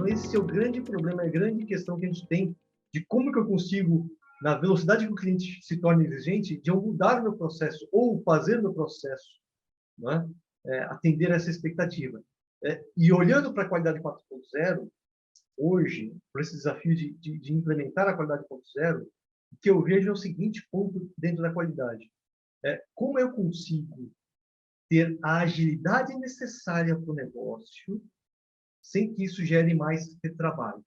talvez esse é o grande problema, a grande questão que a gente tem de como que eu consigo, na velocidade que o cliente se torna exigente, de eu mudar o meu processo ou fazer o meu processo, não é? Atender essa expectativa. E olhando para a qualidade 4.0, hoje, por esse desafio de implementar a qualidade 4.0, o que eu vejo é o seguinte ponto dentro da qualidade. Como eu consigo ter a agilidade necessária para o negócio sem que isso gere mais retrabalho.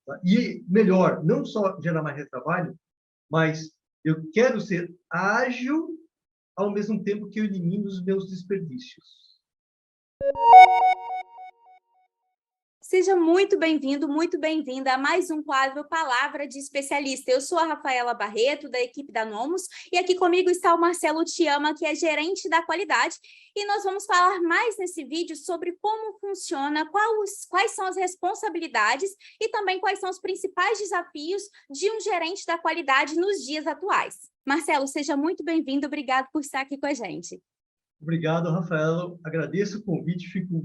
Tá? E melhor, não só gerar mais retrabalho, mas eu quero ser ágil ao mesmo tempo que eu elimino os meus desperdícios. Seja muito bem-vindo, muito bem-vinda a mais um quadro Palavra de Especialista. Eu sou a Rafaela Barreto, da equipe da Nomus, e aqui comigo está o Marcelo Tiama, que é gerente da qualidade, e nós vamos falar mais nesse vídeo sobre como funciona, quais são as responsabilidades e também quais são os principais desafios de um gerente da qualidade nos dias atuais. Marcelo, seja muito bem-vindo, obrigado por estar aqui com a gente. Obrigado, Rafaela. Agradeço o convite, fico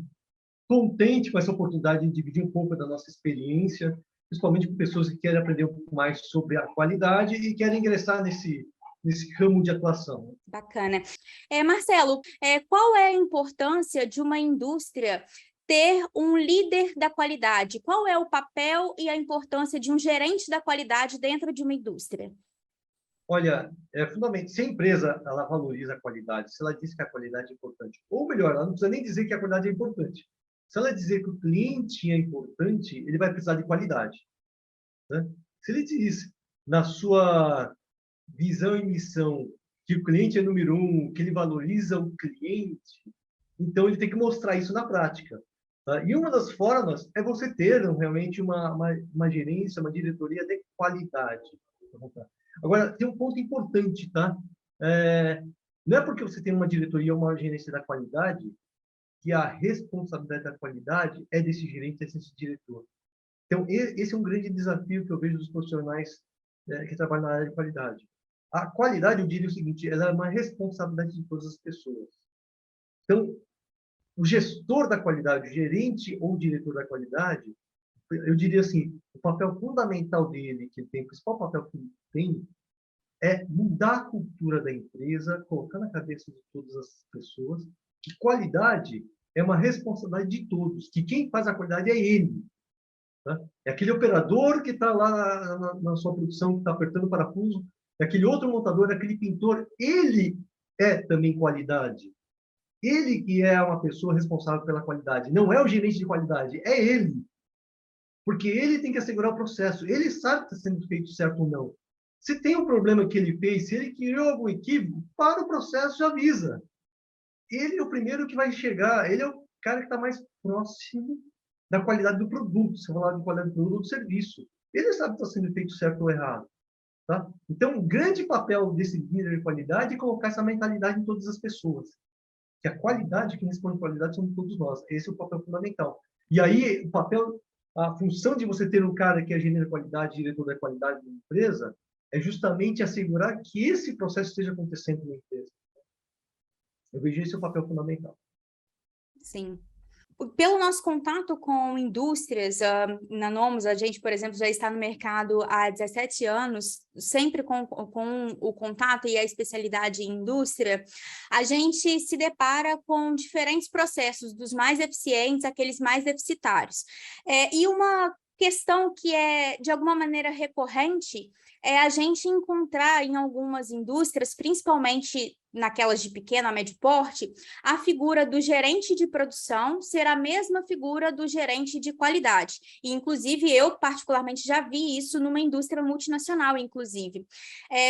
contente com essa oportunidade de dividir um pouco da nossa experiência, principalmente com pessoas que querem aprender um pouco mais sobre a qualidade e querem ingressar nesse ramo de atuação. Bacana. Marcelo, qual é a importância de uma indústria ter um líder da qualidade? Qual é o papel e a importância de um gerente da qualidade dentro de uma indústria? Olha, é fundamental. Se a empresa ela valoriza a qualidade, se ela diz que a qualidade é importante, ou melhor, ela não precisa nem dizer que a qualidade é importante. Se ela dizer que o cliente é importante, ele vai precisar de qualidade, né? Se ele diz na sua visão e missão que o cliente é número um, que ele valoriza o cliente, então ele tem que mostrar isso na prática. Tá? E uma das formas é você ter realmente uma gerência, uma diretoria de qualidade. Agora, tem um ponto importante, tá? Não é porque você tem uma diretoria ou uma gerência da qualidade que a responsabilidade da qualidade é desse gerente, desse diretor. Então, esse é um grande desafio que eu vejo dos profissionais que trabalham na área de qualidade. A qualidade, eu diria o seguinte, ela é uma responsabilidade de todas as pessoas. Então, o gestor da qualidade, o gerente ou o diretor da qualidade, eu diria assim, o papel fundamental dele, que ele tem, o principal papel que ele tem, é mudar a cultura da empresa, colocar na cabeça de todas as pessoas que qualidade é uma responsabilidade de todos, que quem faz a qualidade é ele. Tá? É aquele operador que está lá na sua produção, que está apertando o parafuso, é aquele outro montador, é aquele pintor, ele é também qualidade. Ele que é uma pessoa responsável pela qualidade, não é o gerente de qualidade, é ele. Porque ele tem que assegurar o processo, ele sabe que está sendo feito certo ou não. Se tem um problema que ele fez, se ele criou algum equívoco, para o processo e avisa. Ele é o primeiro que vai chegar, ele é o cara que está mais próximo da qualidade do produto, se eu falar de qualidade do produto ou do serviço. Ele sabe que está sendo feito certo ou errado. Tá? Então, o grande papel desse líder de qualidade é colocar essa mentalidade em todas as pessoas. Que a qualidade, quem responde qualidade somos todos nós. Esse é o papel fundamental. E aí, o papel, a função de você ter um cara que é gerente da qualidade, diretor da qualidade da empresa, é justamente assegurar que esse processo esteja acontecendo na empresa. Eu vejo esse é o papel fundamental. Sim. Pelo nosso contato com indústrias, na Nomus, a gente, por exemplo, já está no mercado há 17 anos, sempre com o contato e a especialidade em indústria, a gente se depara com diferentes processos, dos mais eficientes àqueles mais deficitários. E uma questão que é, de alguma maneira, recorrente é a gente encontrar em algumas indústrias, principalmente naquelas de pequeno a médio porte, a figura do gerente de produção ser a mesma figura do gerente de qualidade. E, inclusive, eu particularmente já vi isso numa indústria multinacional, inclusive.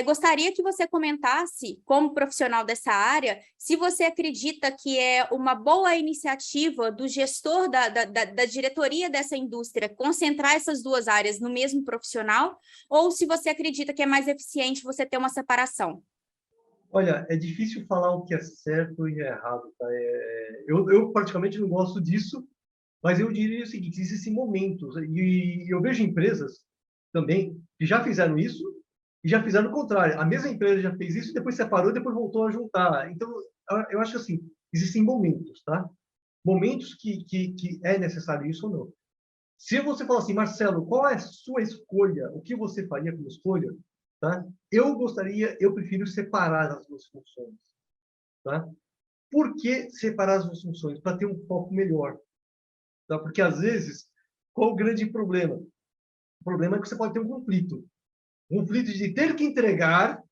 Gostaria que você comentasse, como profissional dessa área, se você acredita que é uma boa iniciativa do gestor da diretoria dessa indústria concentrar essas duas áreas no mesmo profissional, ou se você acredita que é mais eficiente você ter uma separação. Olha, é difícil falar o que é certo e é errado. Tá? Eu praticamente não gosto disso, mas eu diria o seguinte, existem momentos, e eu vejo empresas também que já fizeram isso e já fizeram o contrário. A mesma empresa já fez isso, depois separou, depois voltou a juntar. Então, eu acho assim, existem momentos, tá? Momentos que é necessário isso ou não. Se você falar assim, Marcelo, qual é a sua escolha? O que você faria como escolha? Tá? Eu prefiro separar as duas funções. Tá? Por que separar as duas funções? Para ter um foco melhor. Tá? Porque, às vezes, qual o grande problema? O problema é que você pode ter um conflito. Um conflito de ter que entregar,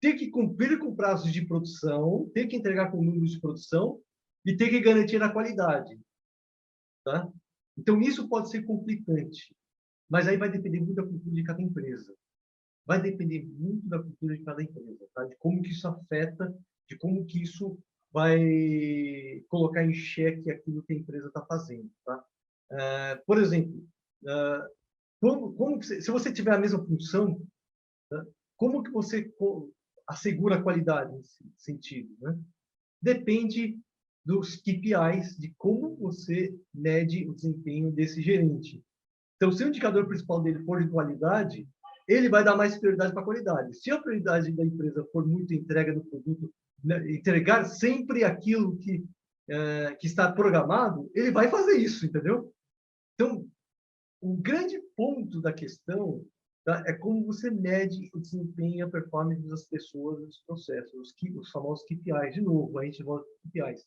ter que cumprir com prazos de produção, ter que entregar com números de produção e ter que garantir a qualidade. Tá? Então, isso pode ser complicante. Mas aí vai depender muito da cultura de cada empresa. Vai depender muito da cultura de cada empresa, tá? De como que isso afeta, de como que isso vai colocar em xeque aquilo que a empresa está fazendo, tá? Por exemplo, se você tiver a mesma função, tá? Como que você assegura a qualidade nesse sentido, né? Depende dos KPIs, de como você mede o desempenho desse gerente. Então, se o indicador principal dele for de qualidade, ele vai dar mais prioridade para a qualidade. Se a prioridade da empresa for muito entrega do produto, né, entregar sempre aquilo que está programado, ele vai fazer isso, entendeu? Então, o grande ponto da questão, tá, é como você mede o desempenho e a performance das pessoas nos processos, os famosos KPIs. De novo, a gente volta aos KPIs.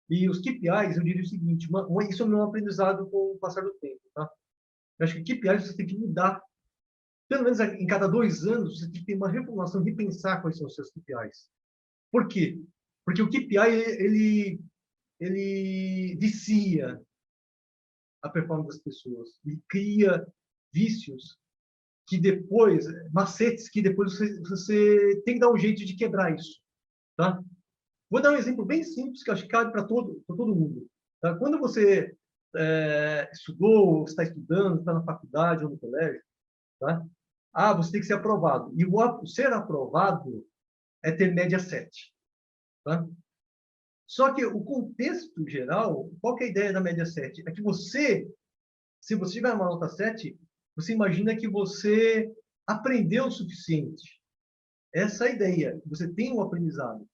E os KPIs, eu diria o seguinte, isso é um aprendizado com o passar do tempo, tá? Eu acho que KPIs você tem que mudar. Pelo menos em cada 2 anos, você tem que ter uma reformulação, repensar quais são os seus KPIs. Por quê? Porque o KPI, ele vicia a performance das pessoas. Ele cria vícios que depois, macetes que depois você tem que dar um jeito de quebrar isso. Tá? Vou dar um exemplo bem simples que acho que cabe para todo mundo. Tá? Quando você estudou, está estudando, está na faculdade ou no colégio, tá? Você tem que ser aprovado. E o ser aprovado é ter média 7. Tá? Só que o contexto geral, qual que é a ideia da média 7? É que se você tiver uma nota 7, você imagina que você aprendeu o suficiente. Essa é a ideia. Você tem um aprendizado.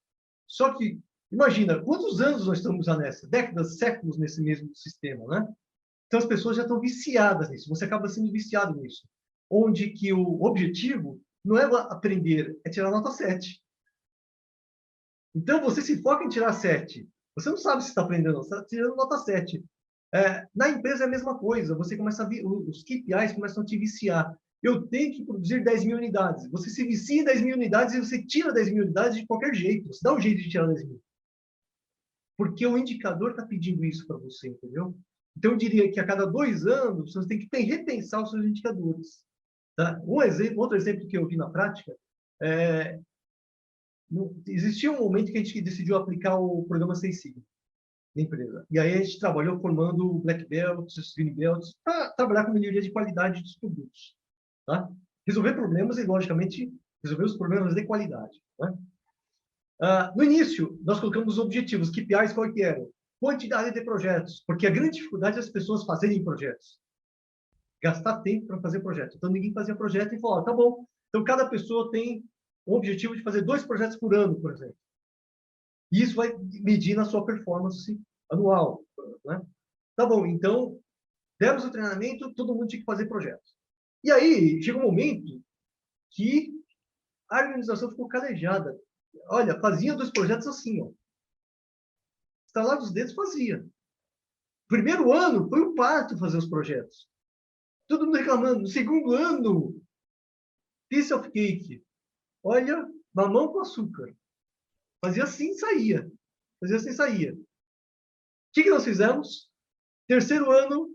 Só que, imagina, quantos anos nós estamos já nessa? Décadas, séculos nesse mesmo sistema, né? Então, as pessoas já estão viciadas nisso. Você acaba sendo viciado nisso. Onde que o objetivo não é aprender, é tirar nota 7. Então, você se foca em tirar 7. Você não sabe se está aprendendo, você está tirando nota 7. Na empresa é a mesma coisa. Você começa os KPIs começam a te viciar. Eu tenho que produzir 10.000 unidades. Você se vicia em 10.000 unidades e você tira 10.000 unidades de qualquer jeito. Você dá um jeito de tirar 10.000. Porque o indicador está pedindo isso para você, entendeu? Então, eu diria que a cada 2 anos, você tem que repensar os seus indicadores. Tá? Outro exemplo que eu vi na prática, existia um momento que a gente decidiu aplicar o programa Seis Sigma na empresa. E aí a gente trabalhou formando Black Belts, Green Belts, para trabalhar com melhoria de qualidade dos produtos. Tá? Resolver problemas e, logicamente, resolver os problemas de qualidade. Né? No início, nós colocamos os objetivos, KPIs, qual que eram? Quantidade de projetos, porque a grande dificuldade é as pessoas fazerem projetos. Gastar tempo para fazer projeto. Então, ninguém fazia projeto e falou, tá bom, então cada pessoa tem o objetivo de fazer 2 projetos por ano, por exemplo. E isso vai medir na sua performance anual. Né? Tá bom, então, demos o treinamento, todo mundo tinha que fazer projetos. E aí, chegou um momento que a organização ficou calejada. Olha, fazia 2 projetos assim, ó. Estalar os dedos, fazia. Primeiro ano, foi um parto fazer os projetos. Todo mundo reclamando. No segundo ano, piece of cake. Olha, mamão com açúcar. Fazia assim, saía. Fazia assim, saía. O que nós fizemos? Terceiro ano,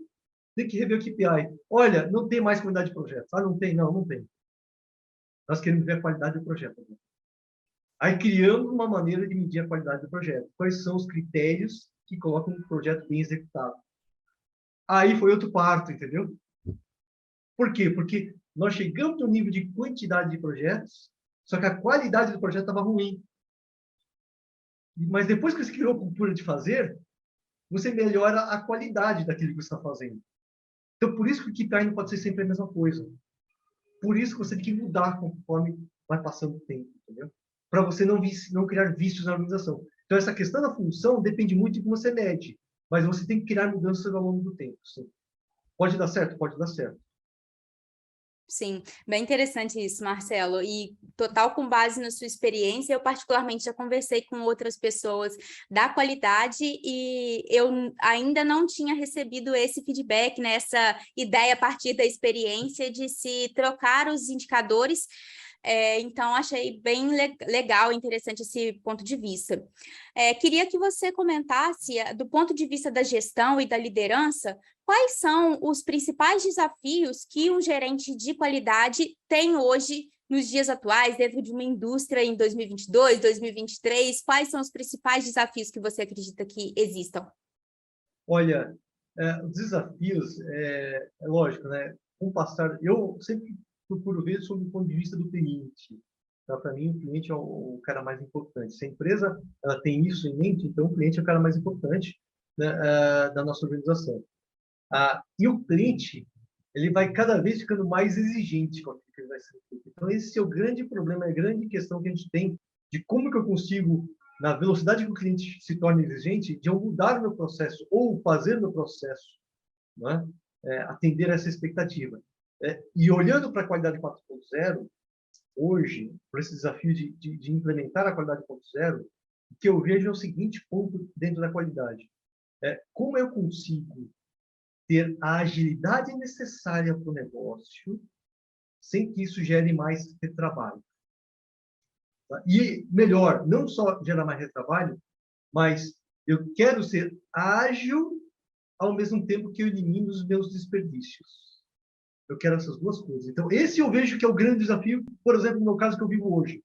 tem que rever o KPI. Olha, não tem mais qualidade de projetos. Não tem, não tem. Nós queremos ver a qualidade do projeto. Aí criamos uma maneira de medir a qualidade do projeto. Quais são os critérios que colocam um projeto bem executado? Aí foi outro parto, entendeu? Por quê? Porque nós chegamos no nível de quantidade de projetos, só que a qualidade do projeto estava ruim. Mas depois que você criou a cultura de fazer, você melhora a qualidade daquilo que você está fazendo. Então, por isso que o KPI não pode ser sempre a mesma coisa. Por isso que você tem que mudar conforme vai passando o tempo, entendeu? Para você não criar vícios na organização. Então, essa questão da função depende muito de como você mede, mas você tem que criar mudanças ao longo do tempo. Sim. Pode dar certo? Pode dar certo. Sim, bem interessante isso, Marcelo, e total com base na sua experiência. Eu particularmente já conversei com outras pessoas da qualidade e eu ainda não tinha recebido esse feedback, né, essa ideia a partir da experiência de se trocar os indicadores. Então, achei bem legal e interessante esse ponto de vista. Queria que você comentasse, do ponto de vista da gestão e da liderança, quais são os principais desafios que um gerente de qualidade tem hoje, nos dias atuais, dentro de uma indústria em 2022, 2023? Quais são os principais desafios que você acredita que existam? Olha, os desafios, é lógico, né? Com o passar, eu sempre procuro ver sob o ponto de vista do cliente. Tá? Para mim, o cliente é o cara mais importante. Se a empresa ela tem isso em mente, então o cliente é o cara mais importante, né, da nossa organização. E o cliente, ele vai cada vez ficando mais exigente com aquilo que ele vai ser feito. Então, esse é o grande problema, é a grande questão que a gente tem de como que eu consigo, na velocidade que o cliente se torna exigente, de eu mudar o meu processo ou fazer o meu processo, né, atender essa expectativa. E olhando para a qualidade 4.0, hoje, por esse desafio de implementar a qualidade 4.0, o que eu vejo é o seguinte ponto dentro da qualidade. Como eu consigo ter a agilidade necessária para o negócio, sem que isso gere mais retrabalho. Tá? E melhor, não só gerar mais retrabalho, mas eu quero ser ágil ao mesmo tempo que eu elimino os meus desperdícios. Eu quero essas duas coisas. Então, esse eu vejo que é o grande desafio, por exemplo, no meu caso que eu vivo hoje.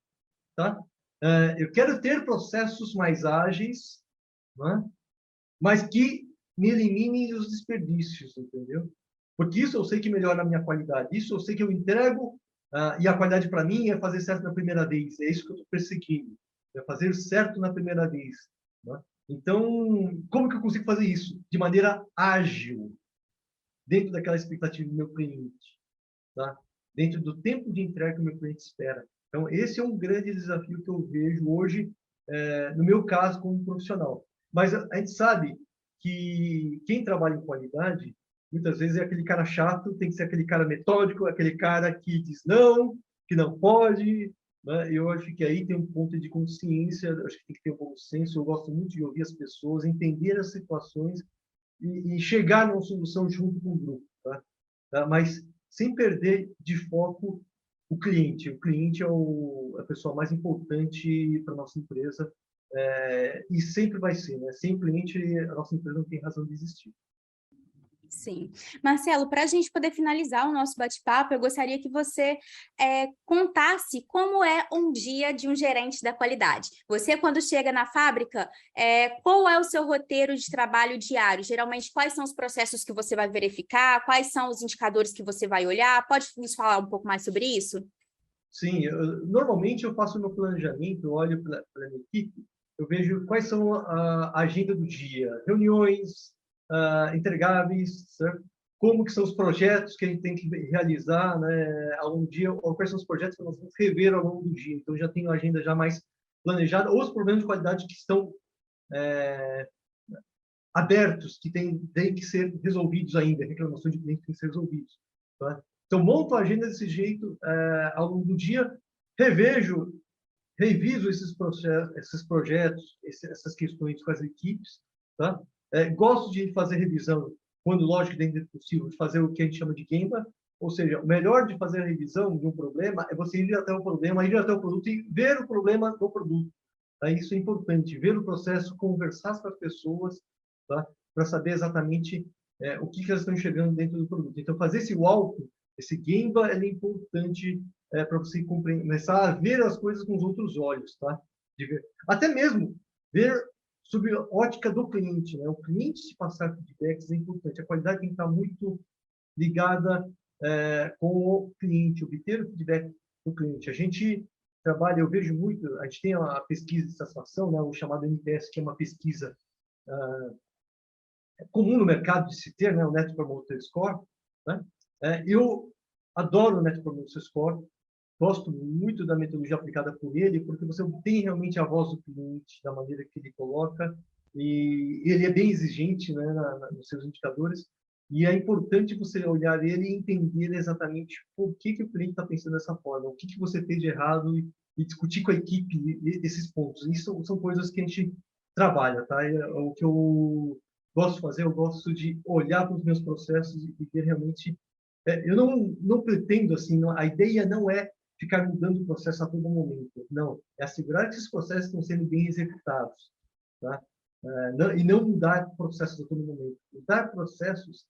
Tá? Eu quero ter processos mais ágeis, né? Mas que me eliminem os desperdícios, entendeu? Porque isso eu sei que melhora a minha qualidade. Isso eu sei que eu entrego, e a qualidade para mim é fazer certo na primeira vez. É isso que eu estou perseguindo. É fazer certo na primeira vez. Né? Então, como que eu consigo fazer isso? De maneira ágil, dentro daquela expectativa do meu cliente. Tá? Dentro do tempo de entrega que o meu cliente espera. Então, esse é um grande desafio que eu vejo hoje, no meu caso, como profissional. Mas a gente sabe que quem trabalha em qualidade, muitas vezes é aquele cara chato, tem que ser aquele cara metódico, aquele cara que diz não, que não pode. Né? Eu acho que aí tem um ponto de consciência, acho que tem que ter um bom senso. Eu gosto muito de ouvir as pessoas, entender as situações e chegar numa solução junto com o grupo. Tá? Mas sem perder de foco o cliente. O cliente é a pessoa mais importante para a nossa empresa, e sempre vai ser, né? Sem cliente, a nossa empresa não tem razão de existir. Sim. Marcelo, para a gente poder finalizar o nosso bate-papo, eu gostaria que você contasse como é um dia de um gerente da qualidade. Você, quando chega na fábrica, qual é o seu roteiro de trabalho diário? Geralmente, quais são os processos que você vai verificar? Quais são os indicadores que você vai olhar? Pode nos falar um pouco mais sobre isso? Sim, normalmente eu faço o meu planejamento, eu olho para a minha equipe, eu vejo quais são a agenda do dia, reuniões, entregáveis, certo? Como que são os projetos que a gente tem que realizar, né, ao longo do dia, ou quais são os projetos que nós vamos rever ao longo do dia. Então, já tenho a agenda já mais planejada, ou os problemas de qualidade que estão abertos, que têm que ser resolvidos ainda, reclamações de clientes que têm que ser resolvidos. Tá? Então, monto a agenda desse jeito, ao longo do dia, reviso esses processos, esses projetos, essas questões com as equipes. Tá? Gosto de fazer revisão, quando, lógico, dentro do possível, de fazer o que a gente chama de Gemba, ou seja, o melhor de fazer a revisão de um problema é você ir até o problema, ir até o produto e ver o problema do produto. Tá? Isso é importante, ver o processo, conversar com as pessoas, tá? Para saber exatamente o que elas estão enxergando dentro do produto. Então, fazer esse walk, esse Gemba, é importante para você começar a ver as coisas com os outros olhos, tá? Até mesmo ver sob a ótica do cliente, né? O cliente se passar feedbacks é importante. A qualidade tem que estar muito ligada com o cliente, obter o feedback do cliente. A gente trabalha, eu vejo muito, a gente tem a pesquisa de satisfação, né? O chamado NPS, que é uma pesquisa comum no mercado de se ter, né? O Net Promoter Score, né? Eu adoro o Net Promoter Score, gosto muito da metodologia aplicada por ele, porque você tem realmente a voz do cliente, da maneira que ele coloca, e ele é bem exigente, né, nos seus indicadores. E é importante você olhar ele e entender exatamente por que o cliente está pensando dessa forma, o que você fez de errado e discutir com a equipe esses pontos. Isso são coisas que a gente trabalha, tá? O que eu gosto de fazer, eu gosto de olhar para os meus processos e ver realmente. Eu não pretendo, assim, a ideia não é ficar mudando o processo a todo momento. Não, é assegurar que esses processos estão sendo bem executados, tá? E não mudar processos a todo momento. Mudar processos,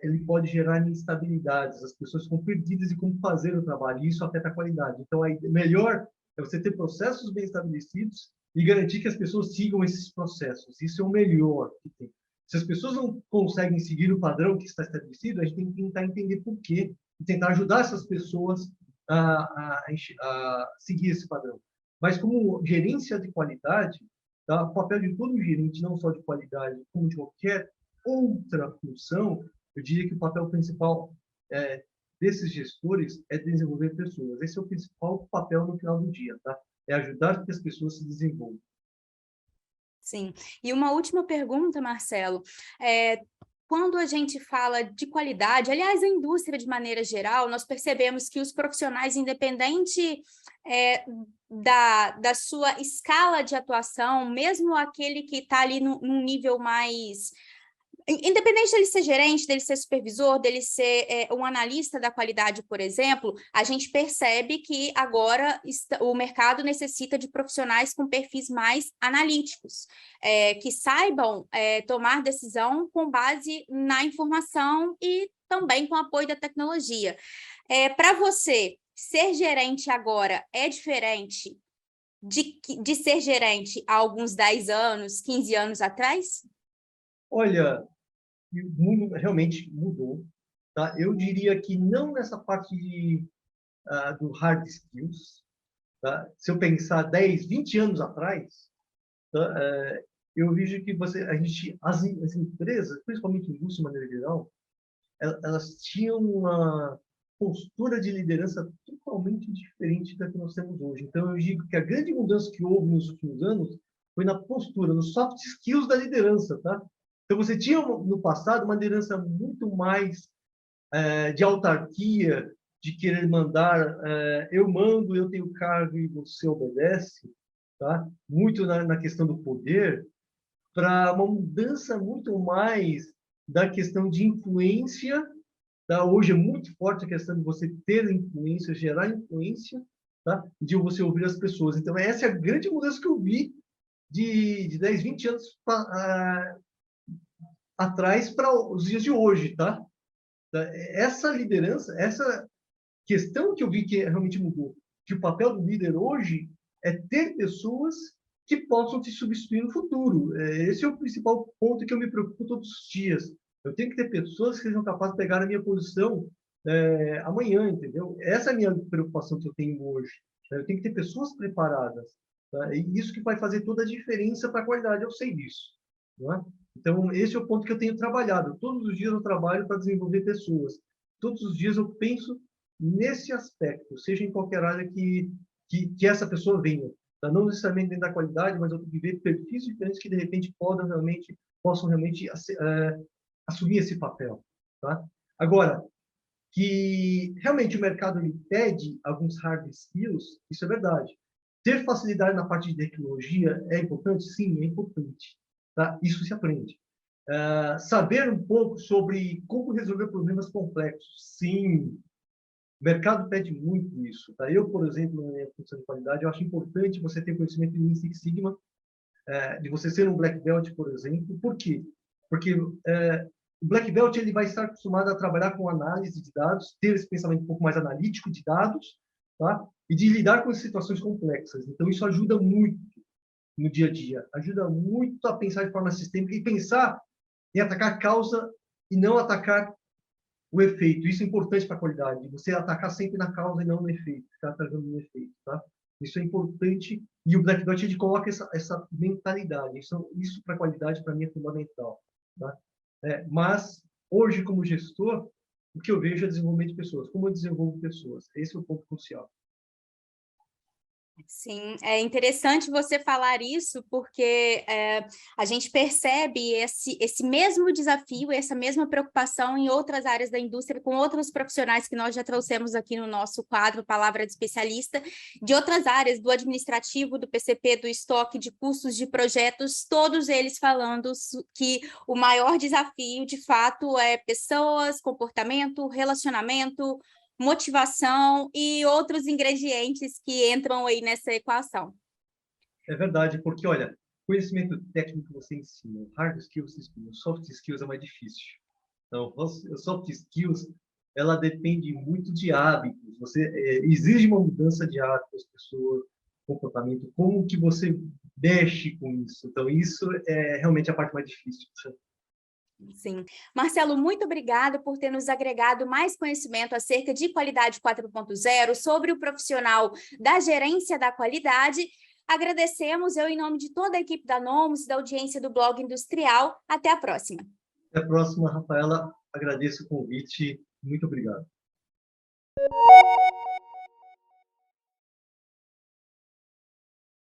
ele pode gerar instabilidades, as pessoas ficam perdidas de como fazer o trabalho, e isso afeta a qualidade. Então, melhor é você ter processos bem estabelecidos e garantir que as pessoas sigam esses processos. Isso é o melhor que tem. Se as pessoas não conseguem seguir o padrão que está estabelecido, a gente tem que tentar entender por quê e tentar ajudar essas pessoas a seguir esse padrão. Mas como gerência de qualidade, tá? O papel de todo gerente, não só de qualidade, como de qualquer outra função, eu diria que o papel principal desses gestores é desenvolver pessoas. Esse é o principal papel no final do dia, tá? É ajudar que as pessoas se desenvolvam. Sim. E uma última pergunta, Marcelo. Quando a gente fala de qualidade, aliás, a indústria de maneira geral, nós percebemos que os profissionais, independente da sua escala de atuação, mesmo aquele que está ali num nível mais... Independente dele ser gerente, dele ser supervisor, dele ser um analista da qualidade, por exemplo, a gente percebe que agora o mercado necessita de profissionais com perfis mais analíticos, que saibam tomar decisão com base na informação e também com apoio da tecnologia. Para você, ser gerente agora é diferente de ser gerente há alguns 10 anos, 15 anos atrás? Olha, o mundo realmente mudou, tá? Eu diria que não nessa parte do hard skills, tá? Se eu pensar 10, 20 anos atrás, tá? Eu vejo que as empresas, principalmente a indústria de maneira geral, elas tinham uma postura de liderança totalmente diferente da que nós temos hoje. Então, eu digo que a grande mudança que houve nos últimos anos foi na postura, nos soft skills da liderança, tá? Então, você tinha no passado uma liderança muito mais de autarquia, de querer mandar, eu mando, eu tenho cargo e você obedece, tá? Muito na questão do poder, para uma mudança muito mais da questão de influência. Tá? Hoje é muito forte a questão de você ter influência, gerar influência, tá? De você ouvir as pessoas. Então, essa é a grande mudança que eu vi de 10, 20 anos atrás para os dias de hoje. Tá? Essa liderança, essa questão que eu vi que realmente mudou, que o papel do líder hoje é ter pessoas que possam te substituir no futuro. Esse é o principal ponto que eu me preocupo todos os dias. Eu tenho que ter pessoas que sejam capazes de pegar a minha posição amanhã, entendeu? Essa é a minha preocupação que eu tenho hoje. Eu tenho que ter pessoas preparadas. Tá? E isso que vai fazer toda a diferença para a qualidade, eu sei disso. Não é? Então, esse é o ponto que eu tenho trabalhado. Todos os dias eu trabalho para desenvolver pessoas. Todos os dias eu penso nesse aspecto, seja em qualquer área que essa pessoa venha. Tá? Não necessariamente dentro da qualidade, mas eu tenho que ver perfis diferentes que, de repente, possam realmente assumir esse papel. Tá? Agora, que realmente o mercado ele pede alguns hard skills, isso é verdade. Ter facilidade na parte de tecnologia é importante? Sim, é importante. Tá? Isso se aprende. Saber um pouco sobre como resolver problemas complexos? Sim, o mercado pede muito isso. Tá? Eu, por exemplo, na minha função de qualidade, eu acho importante você ter conhecimento de Lean Six Sigma, de você ser um Black Belt, por exemplo. Por quê? Porque o Black Belt ele vai estar acostumado a trabalhar com análise de dados, ter esse pensamento um pouco mais analítico de dados, tá? E de lidar com situações complexas. Então, isso ajuda muito no dia a dia. Ajuda muito a pensar de forma sistêmica e pensar em atacar a causa e não atacar o efeito. Isso é importante para a qualidade. Você atacar sempre na causa e não no efeito. Ficar atacando no efeito, tá? Isso é importante. E o Black Belt ele coloca essa mentalidade. Isso para a qualidade, para mim, é fundamental. Tá? Mas, hoje, como gestor, o que eu vejo é desenvolvimento de pessoas. Como eu desenvolvo pessoas? Esse é o ponto crucial. Sim, é interessante você falar isso, porque a gente percebe esse mesmo desafio, essa mesma preocupação em outras áreas da indústria, com outros profissionais que nós já trouxemos aqui no nosso quadro Palavra de Especialista, de outras áreas, do administrativo, do PCP, do estoque, de custos, de projetos, todos eles falando que o maior desafio, de fato, é pessoas, comportamento, relacionamento, motivação e outros ingredientes que entram aí nessa equação. É verdade, porque, olha, conhecimento técnico você ensina, hard skills você ensina, soft skills é mais difícil. Então, soft skills, ela depende muito de hábitos. Você exige uma mudança de hábitos das pessoas, comportamento, como que você mexe com isso. Então, isso é realmente a parte mais difícil. Sim. Marcelo, muito obrigada por ter nos agregado mais conhecimento acerca de qualidade 4.0, sobre o profissional da gerência da qualidade. Agradecemos, eu em nome de toda a equipe da Nomus, da audiência do Blog Industrial. Até a próxima. Até a próxima, Rafaela. Agradeço o convite. Muito obrigado.